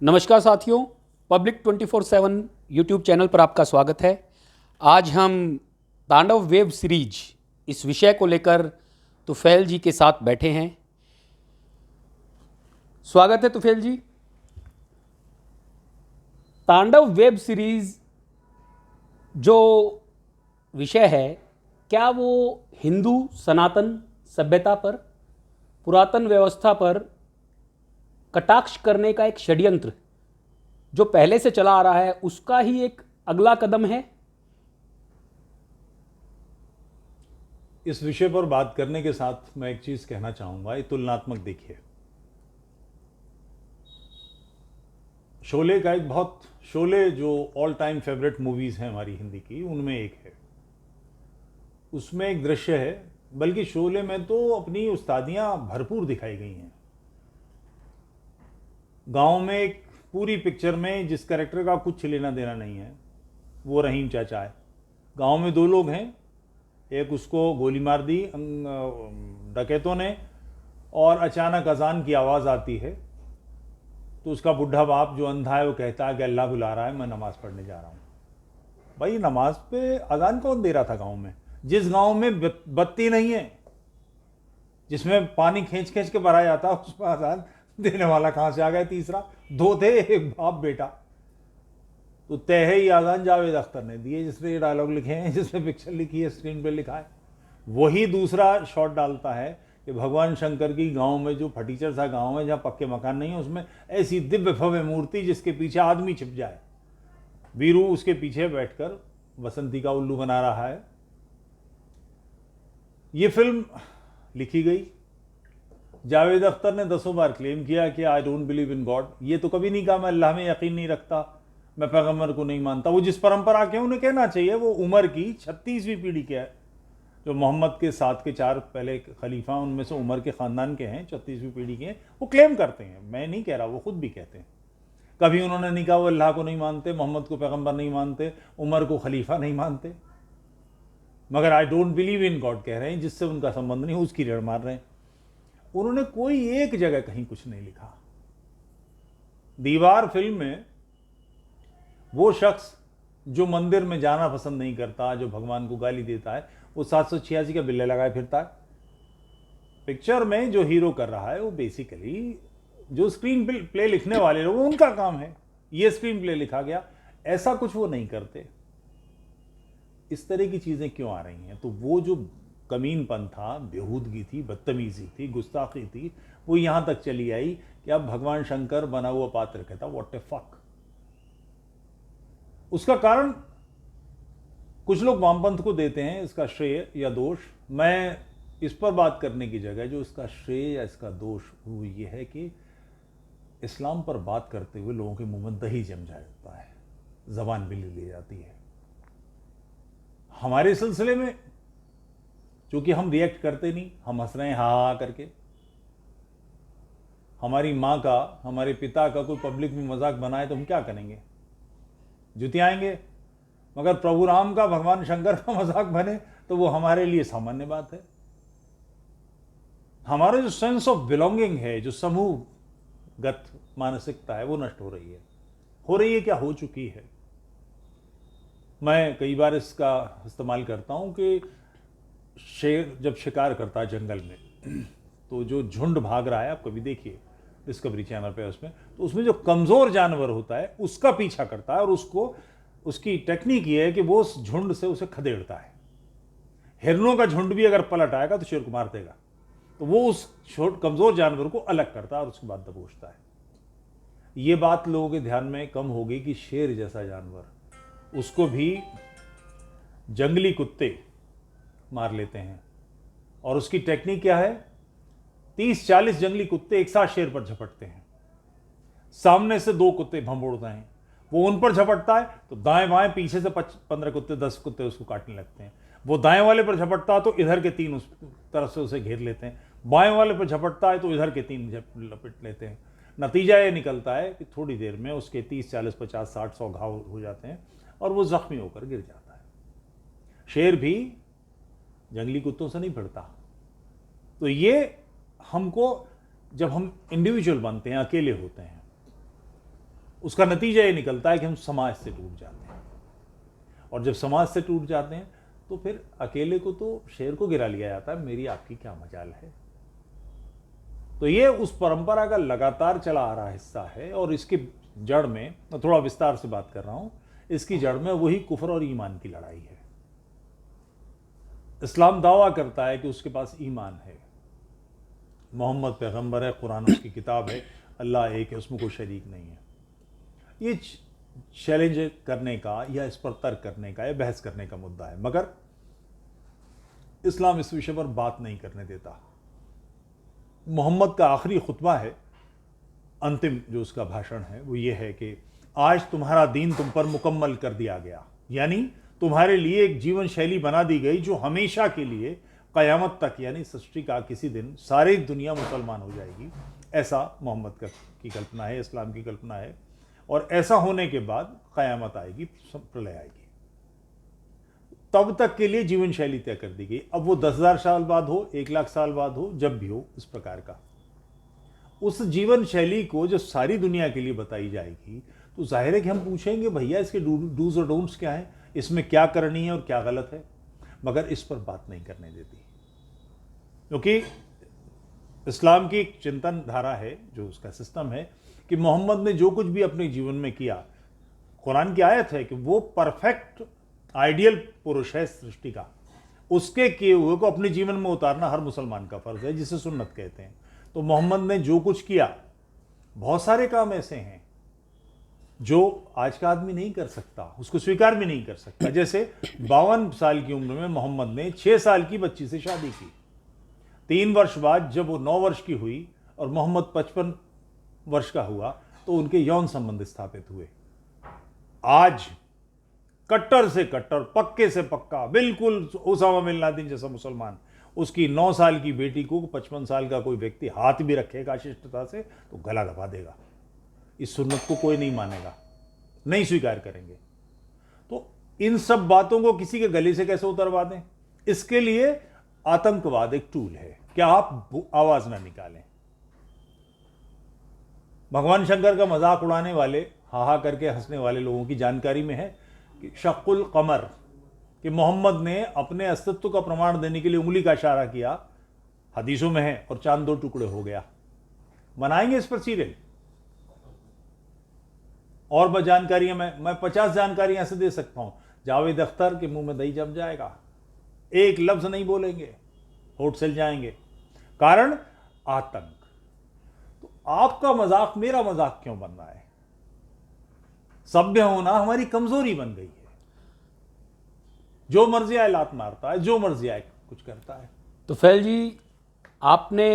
नमस्कार साथियों, public 24/7 YouTube channel पर आपका स्वागत है। आज हम तांडव वेब सीरीज इस विषय को लेकर तुफैल जी के साथ बैठे हैं। स्वागत है तुफैल जी। तांडव वेब सीरीज जो विषय है, क्या वो हिंदू सनातन सभ्यता पर, पुरातन व्यवस्था पर कटाक्ष करने का एक षड्यंत्र जो पहले से चला आ रहा है, उसका ही एक अगला कदम है? इस विषय पर बात करने के साथ मैं एक चीज कहना चाहूंगा। ये तुलनात्मक देखिए, शोले जो ऑल टाइम फेवरेट मूवीज हैं हमारी हिंदी की, उनमें एक है। उसमें एक दृश्य है, बल्कि शोले में तो अपनी उस्तादियां भरपूर दिखाई गई हैं। गांव में एक पूरी पिक्चर में जिस कैरेक्टर का कुछ लेना देना नहीं है, वो रहीम चाचा है। गांव में दो लोग हैं, एक उसको गोली मार दी डकैतों ने, और अचानक अजान की आवाज़ आती है तो उसका बुढ़ा बाप जो अंधा है वो कहता है कि अल्लाह बुला रहा है, मैं नमाज़ पढ़ने जा रहा हूँ। भाई, नमाज पे अजान कौन दे रहा था गांव में? जिस गांव में बत्ती नहीं है, जिसमें पानी खींच खींच के भरा जाता है, उसमें अजान देने वाला कहाँ से आ गया? तीसरा दो थे, एक बाप बेटा। तो तय है, ये अजान जावेद अख्तर ने दिए, जिसने ये डायलॉग लिखे हैं, जिसने पिक्चर लिखी है, स्क्रीन पे लिखा है। वही दूसरा शॉट डालता है कि भगवान शंकर की गांव में जो फटीचर सा गांव है, जहाँ पक्के मकान नहीं है, उसमें ऐसी दिव्य भव्य मूर्ति जिसके पीछे आदमी छिप जाए। वीरू उसके पीछे बैठकर बसंती का उल्लू बना रहा है। ये फिल्म लिखी गई, जावेद अख्तर ने 10 बार क्लेम किया कि I don't believe in God. ये तो कभी नहीं कहा मैं अल्लाह में यकीन नहीं रखता, मैं पैगंबर को नहीं मानता। वो जिस परंपरा के उन्हें कहना चाहिए, वो उमर की 36वीं पीढ़ी के है, जो मोहम्मद के साथ के 4 पहले खलीफा, उनमें से उमर के ख़ानदान के हैं, 36वीं पीढ़ी के हैं। वो क्लेम करते हैं, मैं नहीं कह रहा, वो खुद भी कहते हैं। कभी उन्होंने नहीं कहा वो अल्लाह को नहीं मानते, मोहम्मद को पैगंबर नहीं मानते, उमर को खलीफा नहीं मानते, मगर I don't believe in God कह रहे हैं, जिससे उनका संबंध नहीं, उसकी रेड़ मार रहे हैं। उन्होंने कोई एक जगह कहीं कुछ नहीं लिखा। दीवार फिल्म में वो शख्स जो मंदिर में जाना पसंद नहीं करता, जो भगवान को गाली देता है, वो 786 के बिल्ले लगाए फिरता है। पिक्चर में जो हीरो कर रहा है, वो बेसिकली जो स्क्रीन प्ले लिखने वाले लोग, उनका काम है। ये स्क्रीन प्ले लिखा गया, ऐसा कुछ वो नहीं करते। इस तरह की चीजें क्यों आ रही हैं? तो वो जो कमीनपन था, बेहूदगी थी, बदतमीजी थी, गुस्ताखी थी, वो यहां तक चली आई कि अब भगवान शंकर बना हुआ पात्र कहता व्हाट ए फक। उसका कारण कुछ लोग वामपंथ को देते हैं इसका श्रेय या दोष। मैं इस पर बात करने की जगह जो इसका श्रेय या इसका दोष, वो ये है कि इस्लाम पर बात करते हुए लोगों के मुंह में दही जम जाता है, जबान भी ले ली जाती है। हमारे सिलसिले में चूंकि हम रिएक्ट करते नहीं, हम हंस रहे हैं हा करके। हमारी माँ का, हमारे पिता का कोई पब्लिक में मजाक बनाए तो हम क्या करेंगे? जुतियाएंगे। मगर प्रभु राम का, भगवान शंकर का मजाक बने तो वो हमारे लिए सामान्य बात है। हमारा जो सेंस ऑफ बिलोंगिंग है, जो समूहगत मानसिकता है, वो नष्ट हो रही है। क्या हो चुकी है। मैं कई बार इसका इस्तेमाल करता हूं कि शेर जब शिकार करता है जंगल में, तो जो झुंड भाग रहा है, आप कभी देखिए डिस्कवरी चैनल पे, तो उसमें जो कमजोर जानवर होता है उसका पीछा करता है, और उसकी टेक्निक ये है कि वो उस झुंड से उसे खदेड़ता है। हिरणों का झुंड भी अगर पलट आएगा तो शेर को मार देगा, तो वो उस कमजोर जानवर को अलग करता है और उसके बाद दबोचता है। ये बात लोगों के ध्यान में कम हो गई कि शेर जैसा जानवर, उसको भी जंगली कुत्ते मार लेते हैं। और उसकी टेक्निक क्या है? 30-40 जंगली कुत्ते एक साथ शेर पर झपटते हैं। सामने से 2 कुत्ते भंबोड़ते हैं, वो उन पर झपटता है तो दाएं बाएं पीछे से 15 कुत्ते, 10 कुत्ते उसको काटने लगते हैं। वो दाएं वाले पर झपटता है तो इधर के 3 उस तरफ से उसे घेर लेते हैं। बाएं वाले पर झपटता है तो इधर के 3 लपेट लेते हैं। नतीजा ये निकलता है कि थोड़ी देर में उसके 30, 40, 50, 60, 100 घाव हो जाते हैं और वो जख्मी होकर गिर जाता है। शेर भी जंगली कुत्तों से नहीं भिड़ता। तो ये हमको, जब हम इंडिविजुअल बनते हैं, अकेले होते हैं, उसका नतीजा ये निकलता है कि हम समाज से टूट जाते हैं, और जब समाज से टूट जाते हैं तो फिर अकेले को तो शेर को गिरा लिया जाता है, मेरी आपकी क्या मजाल है। तो ये उस परंपरा का लगातार चला आ रहा हिस्सा है, और इसकी जड़ में, मैं थोड़ा विस्तार से बात कर रहा हूं, इसकी जड़ में वही कुफ्र और ईमान की लड़ाई है। इस्लाम दावा करता है कि उसके पास ईमान है, मोहम्मद पैगंबर है, कुरान उसकी किताब है, अल्लाह एक है, उसमें कोई शरीक नहीं है। ये चैलेंज करने का या इस पर तर्क करने का या बहस करने का मुद्दा है, मगर इस्लाम इस विषय पर बात नहीं करने देता। मोहम्मद का आखिरी खुतबा है, अंतिम जो उसका भाषण है वो ये है कि आज तुम्हारा दीन तुम पर मुकम्मल कर दिया गया, यानी तुम्हारे लिए एक जीवन शैली बना दी गई जो हमेशा के लिए क़यामत तक, यानी सृष्टि का किसी दिन सारी दुनिया मुसलमान हो जाएगी। ऐसा मोहम्मद की कल्पना है, इस्लाम की कल्पना है, और ऐसा होने के बाद क़यामत आएगी, प्रलय आएगी। तब तक के लिए जीवन शैली तय कर दी गई। अब वो 10,000 साल बाद हो, 1,00,000 साल बाद हो, जब भी हो, इस प्रकार का उस जीवन शैली को जो सारी दुनिया के लिए बताई जाएगी, तो जाहिर है कि हम पूछेंगे भैया इसके डूज और डोंट्स क्या हैं, इसमें क्या करनी है और क्या गलत है, मगर इस पर बात नहीं करने देती, क्योंकि इस्लाम की एक चिंतन धारा है, जो उसका सिस्टम है कि मोहम्मद ने जो कुछ भी अपने जीवन में किया, कुरान की आयत है कि वो परफेक्ट आइडियल पुरुष है सृष्टि का, उसके किए हुए को अपने जीवन में उतारना हर मुसलमान का फर्ज है, जिसे सुन्नत कहते हैं। तो मोहम्मद ने जो कुछ किया, बहुत सारे काम ऐसे हैं जो आज का आदमी नहीं कर सकता, उसको स्वीकार भी नहीं कर सकता। जैसे 52 साल की उम्र में मोहम्मद ने 6 साल की बच्ची से शादी की। 3 वर्ष बाद जब वो 9 वर्ष की हुई और मोहम्मद 55 वर्ष का हुआ, तो उनके यौन संबंध स्थापित हुए। आज कट्टर से कट्टर, पक्के से पक्का, बिल्कुल उसामा बिन लादेन जैसा मुसलमान, उसकी 9 साल की बेटी को 55 साल का कोई व्यक्ति हाथ भी रखेगा शिष्टता से तो गला दबा देगा। इस सुन्नत को कोई नहीं मानेगा, नहीं स्वीकार करेंगे। तो इन सब बातों को किसी के गले से कैसे उतरवा दें? इसके लिए आतंकवाद एक टूल है कि आप आवाज ना निकालें। भगवान शंकर का मजाक उड़ाने वाले, हाहा करके हंसने वाले लोगों की जानकारी में है कि शक्कुल कमर, कि मोहम्मद ने अपने अस्तित्व का प्रमाण देने के लिए उंगली का इशारा किया, हदीसों में है, और चांद 2 टुकड़े हो गया। बनाएंगे इस पर सीरियल। और जानकारियां मैं 50 जानकारियां ऐसे दे सकता हूं, जावेद अख्तर के मुंह में दही जम जाएगा, एक लफ्ज नहीं बोलेंगे, होठ सिल जाएंगे, कारण आतंक। तो आपका मजाक मेरा मजाक क्यों बन रहा है? सभ्य होना हमारी कमजोरी बन गई है। जो मर्जी आए लात मारता है, जो मर्जी आए कुछ करता है। तो फैल जी, आपने